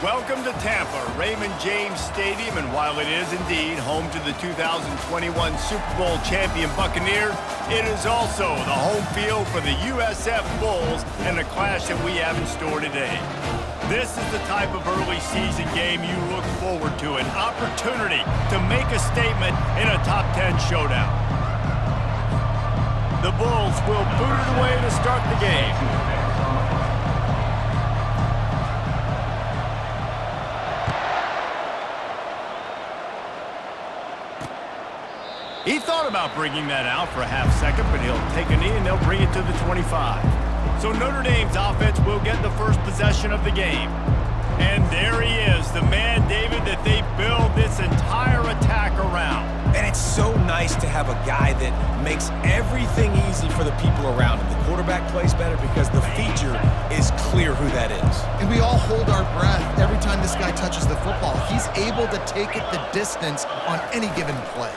Welcome to Tampa, Raymond James Stadium, and while it is indeed home to the 2021 Super Bowl champion Buccaneers, it is also the home field for the USF Bulls and the clash that we have in store today. This is the type of early season game you look forward to, an opportunity to make a statement in a top 10 showdown. The Bulls will boot it away to start the game. He thought about bringing that out for a half second, but he'll take a knee and they'll bring it to the 25. So Notre Dame's offense will get the first possession of the game. And there he is, the man, David, that they build this entire attack around. And it's so nice to have a guy that makes everything easy for the people around him. The quarterback plays better because the feature is clear who that is. And we all hold our breath every time this guy touches the football. He's able to take it the distance on any given play.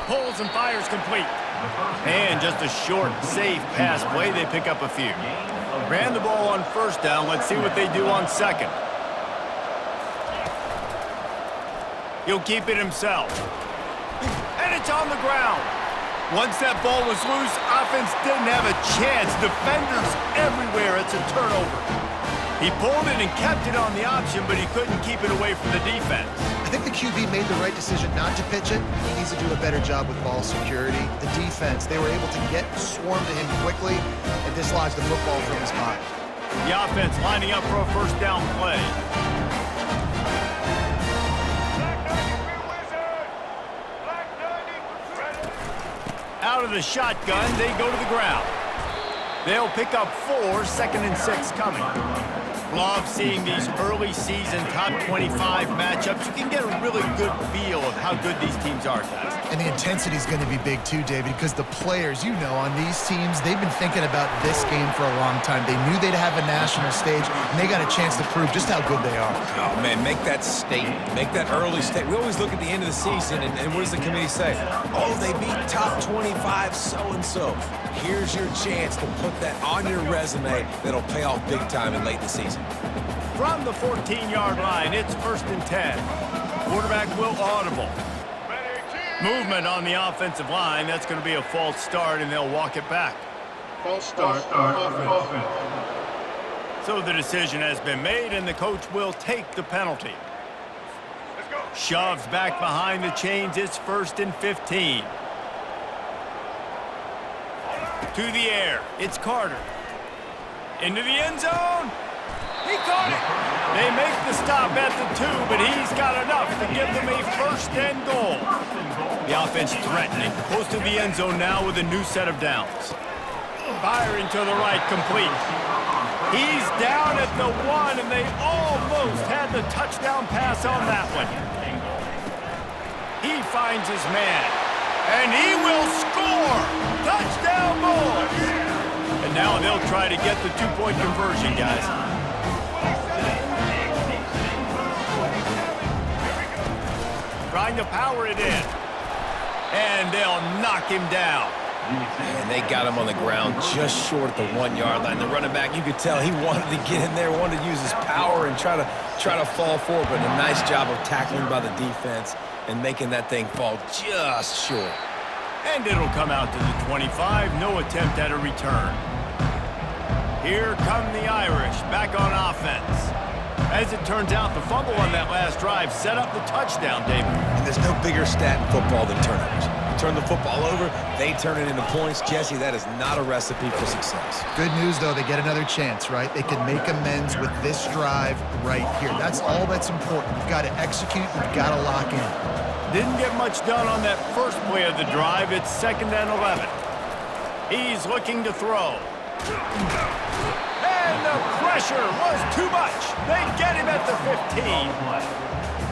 Pulls and fires complete. And just a short, safe pass play. They pick up a few. Ran the ball on first down. Let's see what they do on second. He'll keep it himself. And it's on the ground. Once that ball was loose, offense didn't have a chance. Defenders everywhere. It's a turnover. He pulled it and kept it on the option, but he couldn't keep it away from the defense. I think the QB made the right decision not to pitch it. He needs to do a better job with ball security. The defense, they were able to swarm to him quickly and dislodge the football from his body. The offense lining up for a first down play. Out of the shotgun, they go to the ground. They'll pick up 4, 2nd and 6 coming. Love seeing these early season top 25 matchups. You can get a really good feel of how good these teams are, guys. And the intensity is going to be big too, David, because the players, on these teams, they've been thinking about this game for a long time. They knew they'd have a national stage, and they got a chance to prove just how good they are. Oh, man, make that statement. Make that early statement. We always look at the end of the season, and what does the committee say? Oh, they beat top 25 so-and-so. Here's your chance to put that on your resume that'll pay off big time in late in the season. From the 14-yard line, it's 1st and 10. Quarterback will audible. Movement on the offensive line. That's going to be a false start, and they'll walk it back. False start. Offense. So the decision has been made, and the coach will take the penalty. Shoves back behind the chains. It's 1st and 15. To the air. It's Carter. Into the end zone. He caught it. They make the stop at the 2, but he's got enough to give them a 1st and goal. The offense threatening. Close to the end zone now with a new set of downs. Firing to the right, complete. He's down at the 1, and they almost had the touchdown pass on that one. He finds his man, and he will score. Touchdown, Bulls. And now they'll try to get the 2-point conversion, guys. Trying to power it in. And they'll knock him down. And they got him on the ground just short at the 1-yard line. The running back, you could tell he wanted to get in there, wanted to use his power and try to fall forward, but a nice job of tackling by the defense and making that thing fall just short. And it'll come out to the 25. No attempt at a return. Here come the Irish back on offense. As it turns out, the fumble on that last drive set up the touchdown, David. And there's no bigger stat in football than turnovers. You turn the football over, they turn it into points. Jesse, that is not a recipe for success. Good news, though, they get another chance, right? They can make amends with this drive right here. That's all that's important. You've got to execute, you've got to lock in. Didn't get much done on that first play of the drive. It's 2nd and 11. He's looking to throw. And the pressure was too much. They get him at the 15.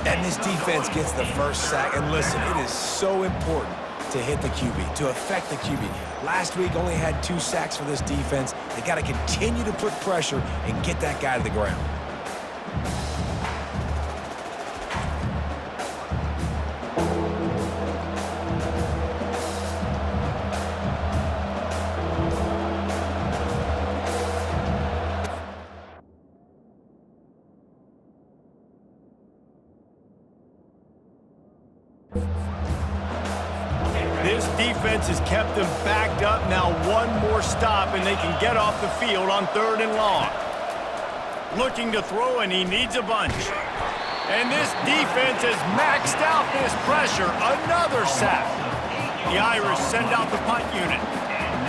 And this defense gets the first sack. And listen, it is so important to hit the QB, to affect the QB. Last week only had 2 sacks for this defense. They got to continue to put pressure and get that guy to the ground. defense has kept them backed up. Now one more stop, and they can get off the field on 3rd and long. Looking to throw, and he needs a bunch. And this defense has maxed out this pressure. Another sack. The Irish send out the punt unit.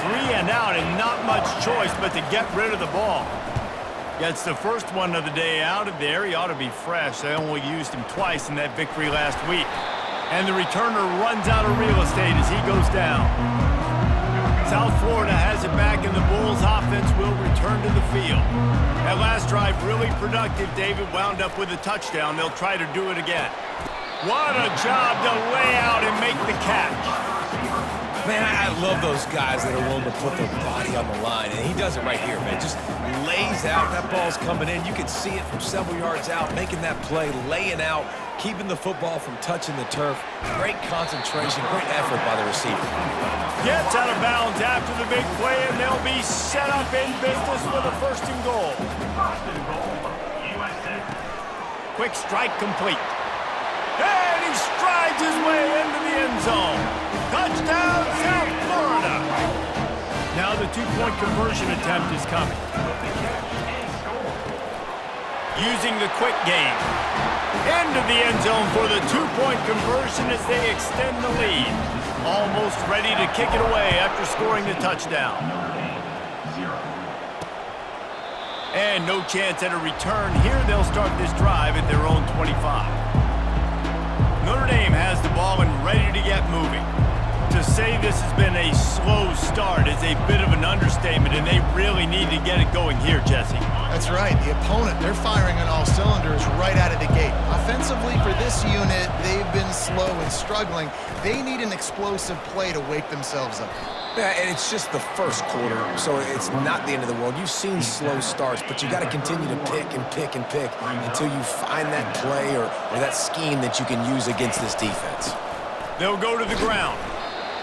3 and out, and not much choice but to get rid of the ball. Gets the first one of the day out of there. He ought to be fresh. They only used him twice in that victory last week. And the returner runs out of real estate as he goes down. South Florida has it back, and the Bulls offense will return to the field. That last drive really productive. David wound up with a touchdown. They'll try to do it again. What a job to lay out and make the catch. Man, I love those guys that are willing to put their body on the line, and he does it right here, man. Just lays out. That ball's coming in. You can see it from several yards out, making that play, laying out, keeping the football from touching the turf. Great concentration, great effort by the receiver. Gets out of bounds after the big play, and they'll be set up in business with a 1st and goal. Quick strike complete. And he strides his way into the end zone. Touchdown, South Florida. Now the 2-point conversion attempt is coming. Using the quick game. Into the end zone for the 2-point conversion as they extend the lead. Almost ready to kick it away after scoring the touchdown. And no chance at a return here. They'll start this drive at their own 25. Notre Dame has the ball and ready to get moving. To say this has been a slow start is a bit of an understatement, and they really need to get it going here, Jesse. That's right. The opponent, they're firing on all cylinders right out of the gate. Offensively, for this unit, they've been slow and struggling. They need an explosive play to wake themselves up. Yeah, and it's just the first quarter, so it's not the end of the world. You've seen slow starts, but you got to continue to pick and pick and pick until you find that play or that scheme that you can use against this defense. They'll go to the ground.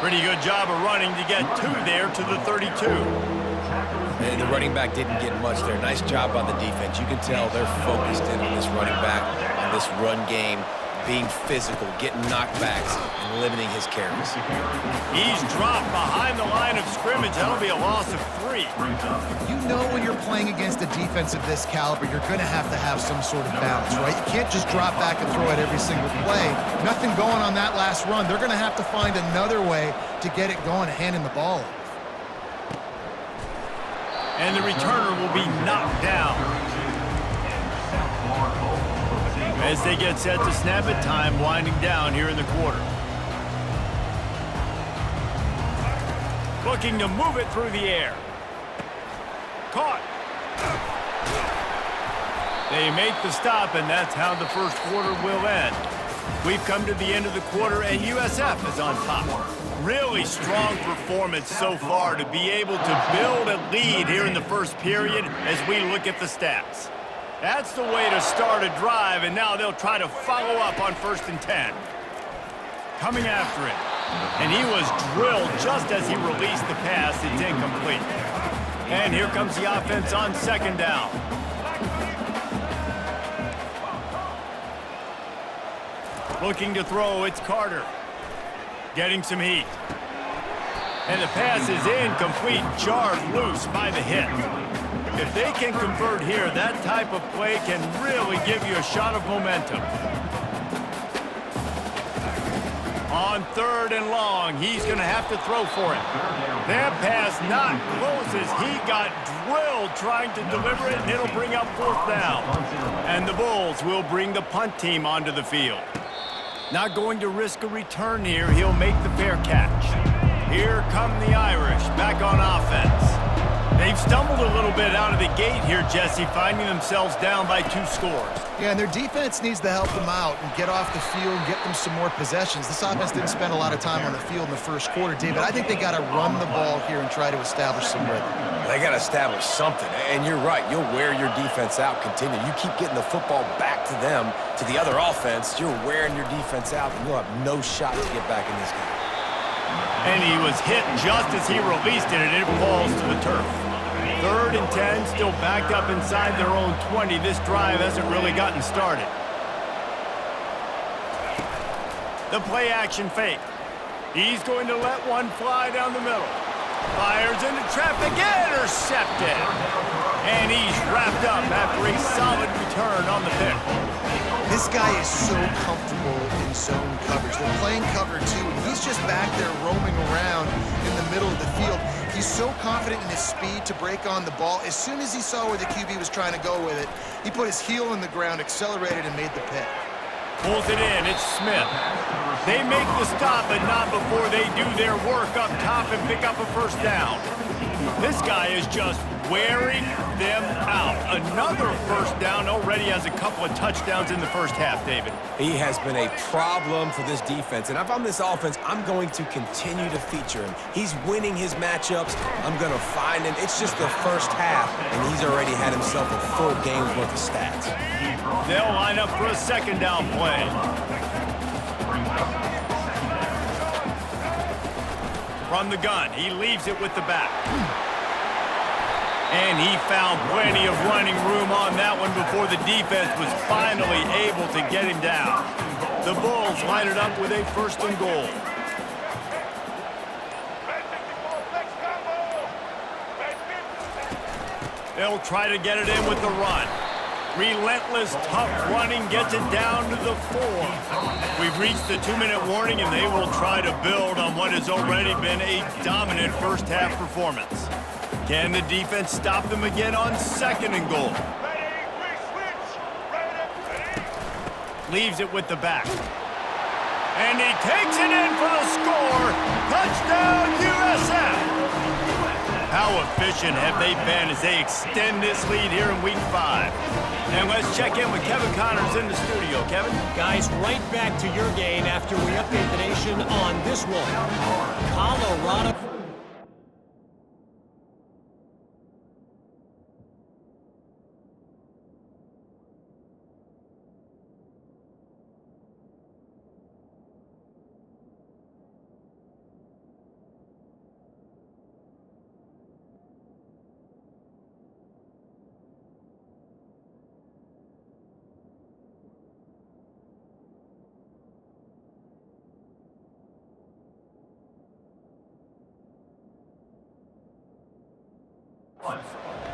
Pretty good job of running to get 2 there to the 32. And the running back didn't get much there. Nice job by the defense. You can tell they're focused in on this running back, on this run game, being physical, getting knockbacks, and limiting his carries. He's dropped behind the line of scrimmage. That'll be a loss of 3. You know when you're playing against a defense of this caliber, you're going to have some sort of balance, right? You can't just drop back and throw it every single play. Nothing going on that last run. They're going to have to find another way to get it going, handing the ball off. And the returner will be knocked down. As they get set to snap it, time winding down here in the quarter. Looking to move it through the air. Caught. They make the stop, and that's how the first quarter will end. We've come to the end of the quarter, and USF is on top. Really strong performance so far to be able to build a lead here in the first period as we look at the stats. That's the way to start a drive, and now they'll try to follow up on 1st and 10. Coming after it, and he was drilled just as he released the pass. It's incomplete. And here comes the offense on 2nd down. Looking to throw, it's Carter. Getting some heat. And the pass is incomplete, jarred loose by the hit. If they can convert here, that type of play can really give you a shot of momentum. On 3rd and long, he's going to have to throw for it. That pass not close as he got drilled trying to deliver it, and it'll bring up 4th down. And the Bulls will bring the punt team onto the field. Not going to risk a return here. He'll make the fair catch. Here come the Irish back on offense. They've stumbled a little bit out of the gate here, Jesse, finding themselves down by 2 scores. Yeah, and their defense needs to help them out and get off the field and get them some more possessions. This offense didn't spend a lot of time on the field in the first quarter, David. I think they got to run the ball here and try to establish some rhythm. They got to establish something, and you're right. You'll wear your defense out, continue. You keep getting the football back to them, to the other offense, you're wearing your defense out, and you'll have no shot to get back in this game. And he was hit just as he released it, and it falls to the turf. 3rd and 10, still backed up inside their own 20. This drive hasn't really gotten started. The play action fake. He's going to let one fly down the middle. Fires into traffic, intercepted. And he's wrapped up after a solid return on the pick. This guy is so comfortable in zone coverage. They're playing cover two, and he's just back there roaming around in the middle of the field. He's so confident in his speed to break on the ball. As soon as he saw where the QB was trying to go with it, he put his heel in the ground, accelerated, and made the pick. Pulls it in, it's Smith. They make the stop, but not before they do their work up top and pick up a first down. This guy is just wearing them out. Another first down, already has a couple of touchdowns in the first half, David. He has been a problem for this defense, and if I'm this offense, I'm going to continue to feature him. He's winning his matchups. I'm going to find him. It's just the first half, and he's already had himself a full game's worth of stats. They'll line up for a second down play. From the gun, he leaves it with the back. And he found plenty of running room on that one before the defense was finally able to get him down. The Bulls line it up with a first and goal. They'll try to get it in with the run. Relentless, tough running gets it down to the 4. We've reached the 2-minute warning, and they will try to build on what has already been a dominant first-half performance. Can the defense stop them again on second and goal? Leaves it with the back. And he takes it in for the score. Touchdown, USF! How efficient have they been as they extend this lead here in Week 5? And let's check in with Kevin Connors in the studio. Kevin? Guys, right back to your game after we update the nation on this one. Colorado.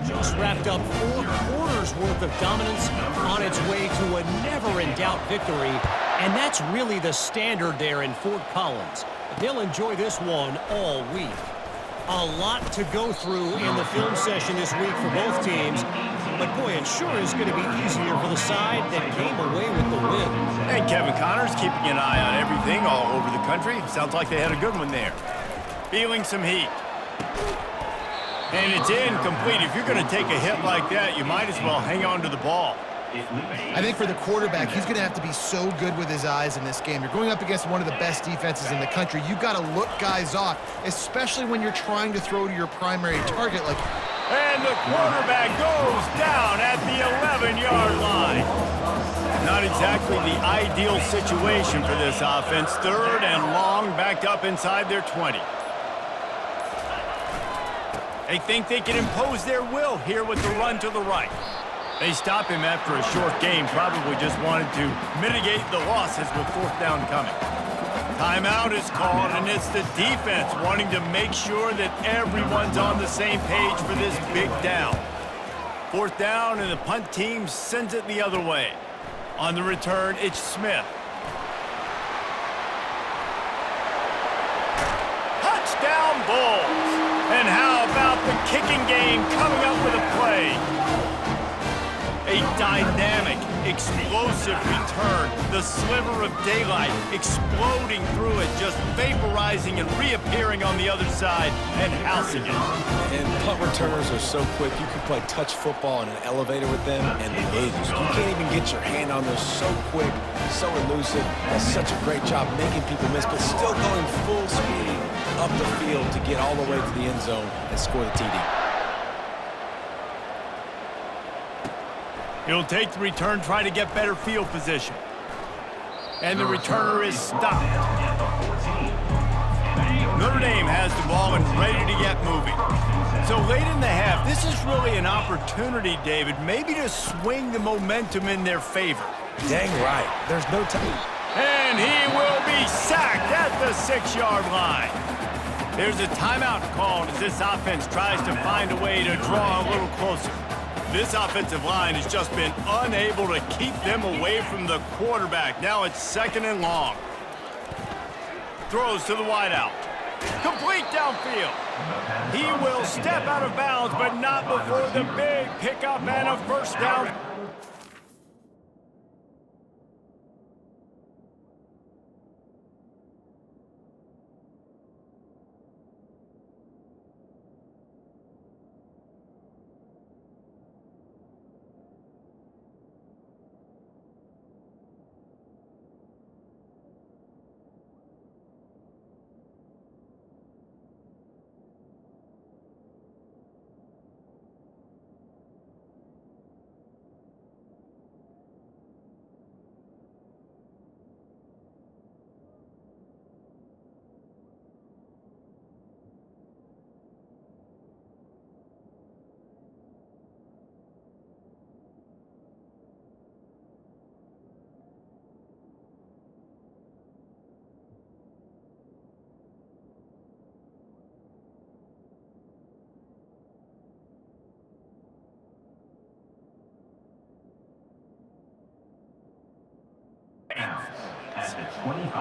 Just wrapped up 4 quarters worth of dominance on its way to a never-in-doubt victory, and that's really the standard there in Fort Collins. They'll enjoy this one all week. A lot to go through in the film session this week for both teams, but boy, it sure is going to be easier for the side that came away with the win. And Kevin Connors keeping an eye on everything all over the country. Sounds like they had a good one there. Feeling some heat. And it's incomplete. If you're going to take a hit like that, you might as well hang on to the ball. I think for the quarterback, he's going to have to be so good with his eyes in this game. You're going up against one of the best defenses in the country. You've got to look guys off, especially when you're trying to throw to your primary target. And the quarterback goes down at the 11-yard line. Not exactly the ideal situation for this offense. Third and long, backed up inside their 20. They think they can impose their will here with the run to the right. They stop him after a short game, probably just wanted to mitigate the losses with fourth down coming. Timeout is called, and it's the defense wanting to make sure that everyone's on the same page for this big down. Fourth down, and the punt team sends it the other way. On the return, it's Smith. Touchdown Bulls! And how about the kicking game coming up with a play? A dynamic, explosive return. The sliver of daylight exploding through it, just vaporizing and reappearing on the other side and housing it. And punt returners are so quick, you can play touch football in an elevator with them and lose. You can't even get your hand on those so quick, so elusive. Does such a great job making people miss, but still going full speed up the field to get all the way to the end zone and score the TD. He'll take the return, try to get better field position. And the returner is stopped. Notre Dame has the ball and ready to get moving. So late in the half, this is really an opportunity, David, maybe to swing the momentum in their favor. Dang right. There's no time. And he will be sacked at the 6-yard line. There's a timeout called as this offense tries to find a way to draw a little closer. This offensive line has just been unable to keep them away from the quarterback. Now it's 2nd and long. Throws to the wideout. Complete downfield. He will step out of bounds, but not before the big pickup and a first down.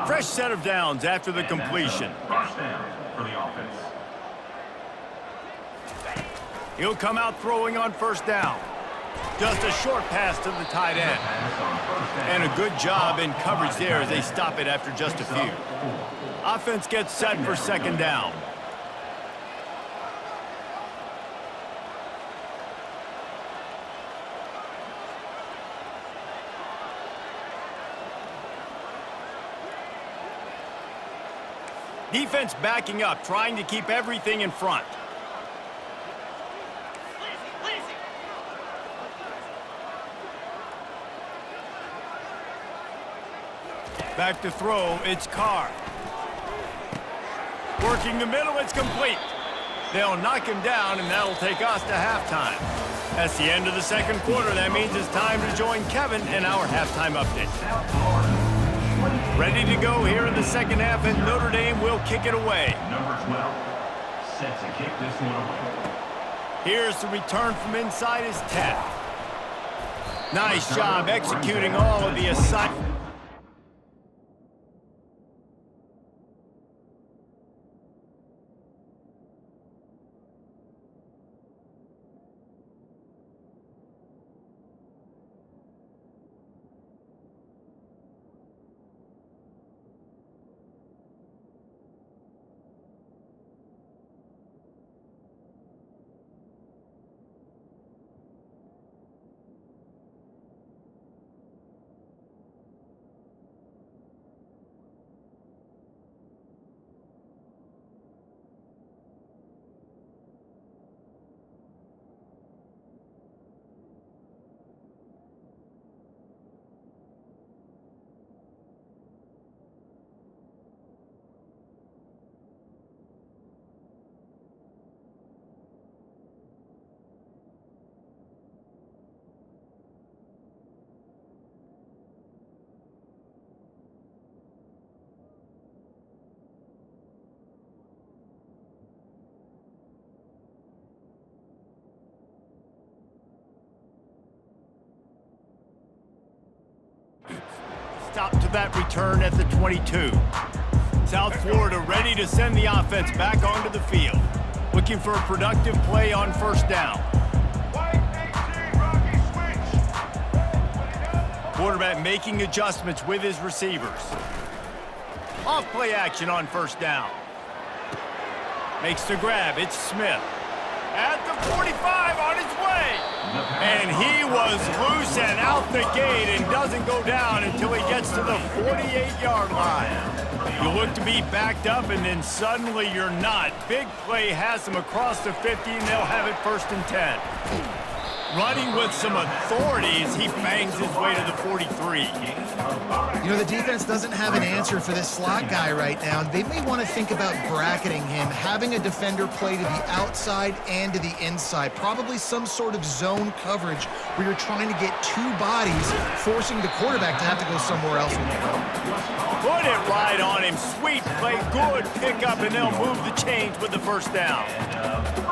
Fresh set of downs after the completion. First down for the offense. He'll come out throwing on first down. Just a short pass to the tight end. And a good job in coverage there as they stop it after just a few. Offense gets set for 2nd down. Defense backing up, trying to keep everything in front. Back to throw, it's Carr. Working the middle, it's complete. They'll knock him down, and that'll take us to halftime. That's the end of the 2nd quarter. That means it's time to join Kevin in our halftime update. Ready to go here in the 2nd half, and Notre Dame will kick it away. Number 12, set to kick this one away. Here's the return from inside his 10. Nice job executing all of the assignments. Stop to that return at the 22. South Florida ready to send the offense back onto the field. Looking for a productive play on first down. Quarterback making adjustments with his receivers. Off play action on first down. Makes the grab. It's Smith. At the 45 on his way. And he was loose and out the gate and doesn't go down until he gets to the 48-yard line. You look to be backed up and then suddenly you're not. Big play has him across the 50 and they'll have it 1st and 10. Running with some authority as he bangs his way to the 43. You know, the defense doesn't have an answer for this slot guy right now. They may want to think about bracketing him, having a defender play to the outside and to the inside. Probably some sort of zone coverage where you're trying to get two bodies, forcing the quarterback to have to go somewhere else with the ball. Put it right right on him. Sweet play, good pickup, and they'll move the chains with the first down.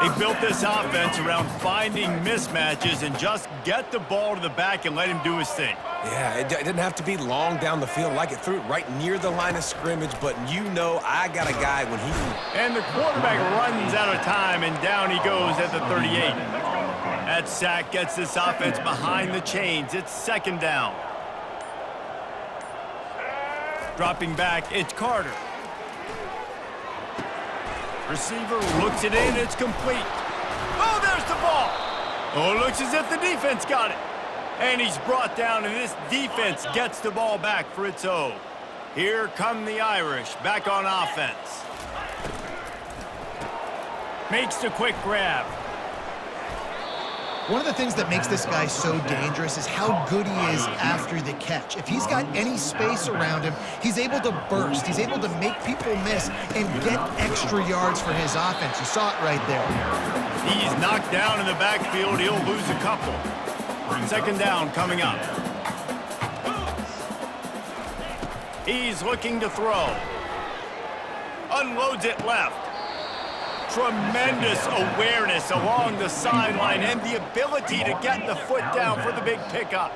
They built this offense around finding mismatches and just get the ball to the back and let him do his thing. Yeah, it didn't have to be long down the field. Like it threw it right near the line of scrimmage, but you know I got a guy when he... And the quarterback runs out of time, and down he goes at the 38. That sack gets this offense behind the chains. It's second down. Dropping back, it's Carter. Receiver looks it in, it's complete. Oh, there's the ball. Oh, it looks as if the defense got it. And he's brought down, and this defense gets the ball back for its own. Here come the Irish, back on offense. Makes the quick grab. One of the things that makes this guy so dangerous is how good he is after the catch. If he's got any space around him, he's able to burst. He's able to make people miss and get extra yards for his offense. You saw it right there. He's knocked down in the backfield. He'll lose a couple. Second down coming up. He's looking to throw. Unloads it left. Tremendous awareness along the sideline and the ability to get the foot down for the big pickup.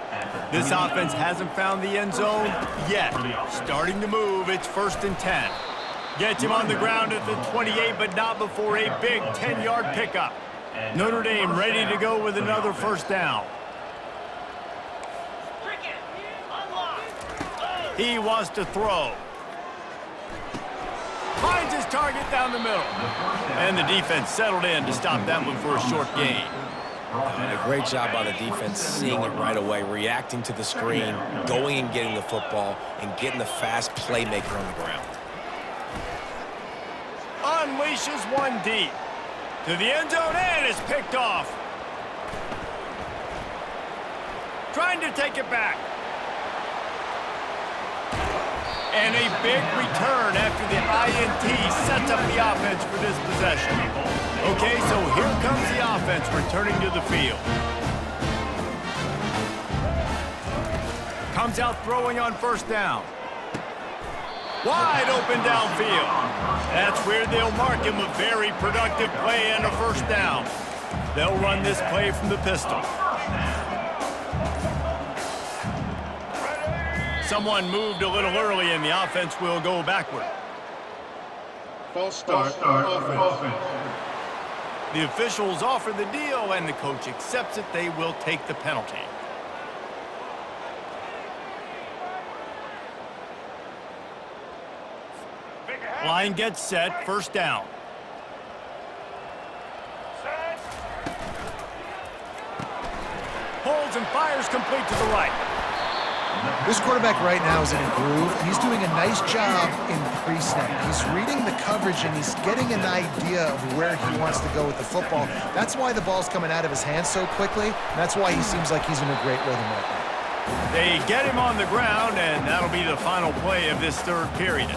This offense hasn't found the end zone yet. Starting to move, it's 1st and 10. Gets him on the ground at the 28, but not before a big 10-yard pickup. Notre Dame ready to go with another first down. He wants to throw. Finds his target down the middle. And the defense settled in to stop that one for a short gain. And a great job by the defense seeing it right away, reacting to the screen, going and getting the football, and getting the fast playmaker on the ground. Unleashes one deep. To the end zone, and is picked off. Trying to take it back. And a big return after the INT sets up the offense for this possession. Okay, so here comes the offense returning to the field. Comes out throwing on first down. Wide open downfield. That's where they'll mark him a very productive play and a first down. They'll run this play from the pistol. Someone moved a little early, and the offense will go backward. False start. Offense. The officials offer the deal, and the coach accepts it. They will take the penalty. Line gets set, first down. Holds and fires complete to the right. This quarterback right now is in a groove, and he's doing a nice job in pre-snap. He's reading the coverage, and he's getting an idea of where he wants to go with the football. That's why the ball's coming out of his hands so quickly, and that's why he seems like he's in a great rhythm right now. They get him on the ground, and that'll be the final play of this third period.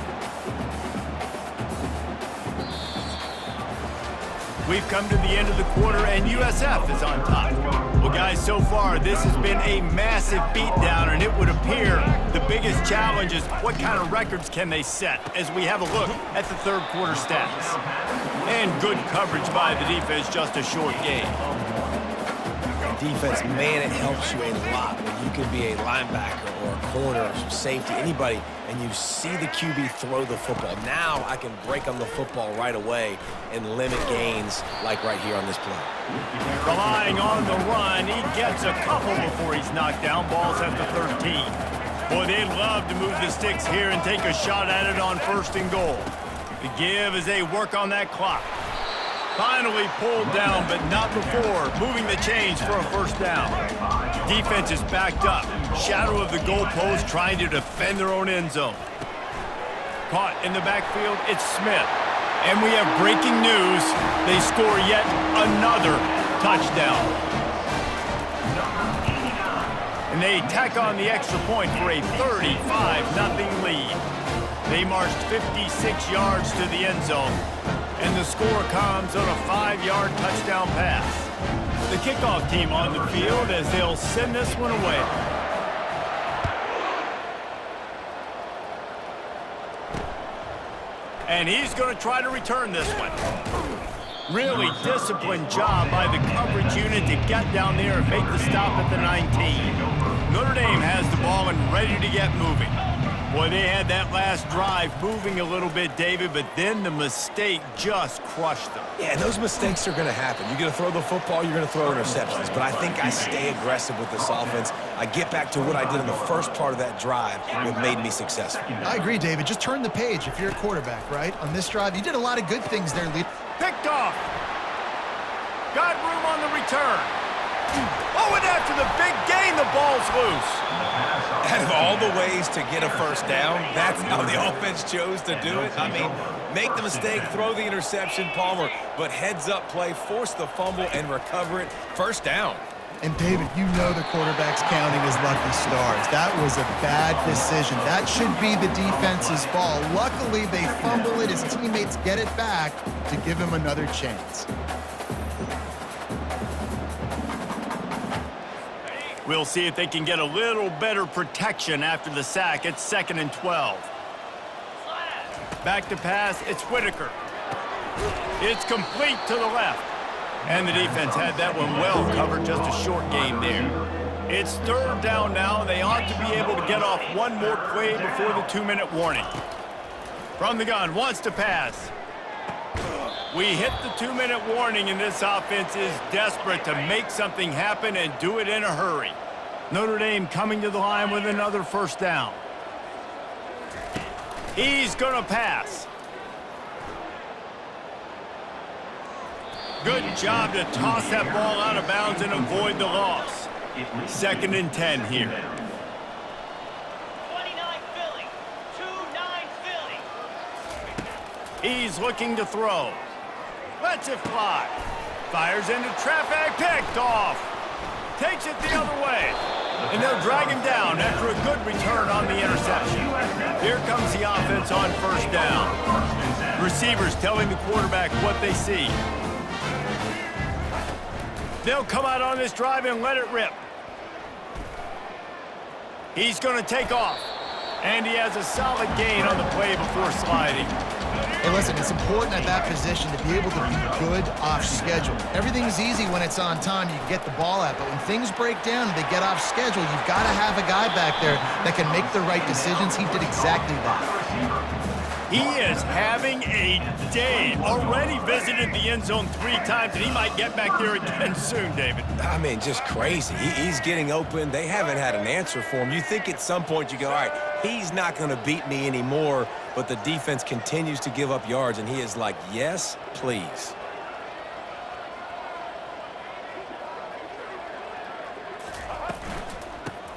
We've come to the end of the quarter, and USF is on top. Well, guys, so far, this has been a massive beatdown, and it would appear the biggest challenge is what kind of records can they set as we have a look at the third quarter stats. And good coverage by the defense, just a short game. Defense, man, it helps you a lot when you can be a linebacker or a corner or safety, anybody, and you see the QB throw the football. Now I can break on the football right away and limit gains like right here on this play. Relying on the run, he gets a couple before he's knocked down. Ball's at the 13. Boy, they'd love to move the sticks here and take a shot at it on 1st and goal. The give as they work on that clock. Finally pulled down, but not before moving the chains for a first down. Defense is backed up. Shadow of the goalpost trying to defend their own end zone. Caught in the backfield, it's Smith. And we have breaking news. They score yet another touchdown. And they tack on the extra point for a 35-0 lead. They marched 56 yards to the end zone. And the score comes on a 5-yard touchdown pass. The kickoff team on the field as they'll send this one away. And he's going to try to return this one. Really disciplined job by the coverage unit to get down there and make the stop at the 19. Notre Dame has the ball and ready to get moving. Boy, they had that last drive moving a little bit, David, but then the mistake just crushed them. Yeah, those mistakes are going to happen. You're going to throw the football, you're going to throw interceptions. But I think I stay aggressive with this offense. I get back to what I did in the first part of that drive that made me successful. I agree, David. Just turn the page if you're a quarterback, right? On this drive, you did a lot of good things there, Lee. Picked off. Got room on the return. Oh, and after the big gain, the ball's loose. Out of all the ways to get a first down, that's how the offense chose to do it. I mean, make the mistake, throw the interception, Palmer, but heads-up play, force the fumble, and recover it. First down. And, David, you know the quarterback's counting his lucky stars. That was a bad decision. That should be the defense's ball. Luckily, they fumble it. His teammates get it back to give him another chance. We'll see if they can get a little better protection after the sack. It's 2nd and 12. Back to pass, it's Whitaker. It's complete to the left. And the defense had that one well covered, just a short game there. It's 3rd down now. They ought to be able to get off one more play before the 2-minute warning. From the gun, wants to pass. We hit the 2-minute warning, and this offense is desperate to make something happen and do it in a hurry. Notre Dame coming to the line with another first down. He's going to pass. Good job to toss that ball out of bounds and avoid the loss. 2nd and 10 here. 29 Philly. 2-9 Philly. He's looking to throw. Lets it fly. Fires into traffic. Picked off. Takes it the other way. And they'll drag him down after a good return on the interception. Here comes the offense on first down. Receivers telling the quarterback what they see. They'll come out on this drive and let it rip. He's going to take off. And he has a solid gain on the play before sliding. Hey, listen, it's important at that position to be able to be good off schedule. Everything's easy when it's on time. You can get the ball out. But when things break down and they get off schedule, you've got to have a guy back there that can make the right decisions. He did exactly that. He is having a day. Already visited the end zone 3 times, and he might get back there again soon, David. I mean, just crazy. He's getting open. They haven't had an answer for him. You think at some point you go, all right, he's not going to beat me anymore, but the defense continues to give up yards, and he is like, yes, please.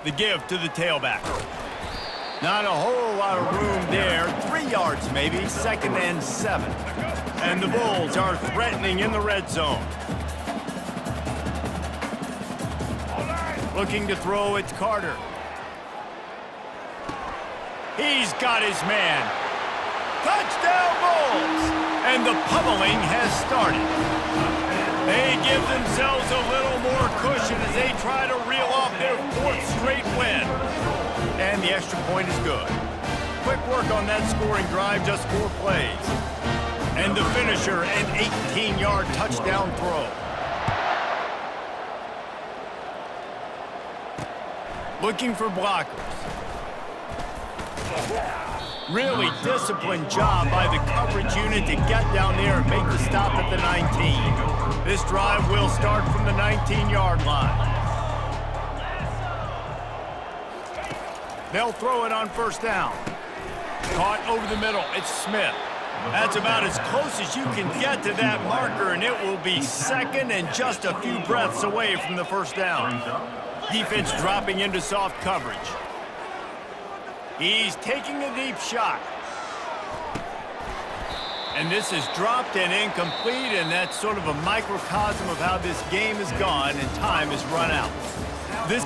The give to the tailback. Not a whole lot of room there. 3 yards maybe, 2nd and 7. And the Bulls are threatening in the red zone. Looking to throw, it's Carter. He's got his man. Touchdown Bulls! And the pummeling has started. They give themselves a little more cushion as they try to reel off their 4th straight win. And the extra point is good. Quick work on that scoring drive, just 4 plays. And the finisher, an 18-yard touchdown throw. Looking for blockers. Really disciplined job by the coverage unit to get down there and make the stop at the 19. This drive will start from the 19-yard line. They'll throw it on first down. Caught over the middle. It's Smith. That's about as close as you can get to that marker, and it will be 2nd and just a few breaths away from the first down. Defense dropping into soft coverage. He's taking a deep shot. And this is dropped and incomplete, and that's sort of a microcosm of how this game has gone, and time has run out. This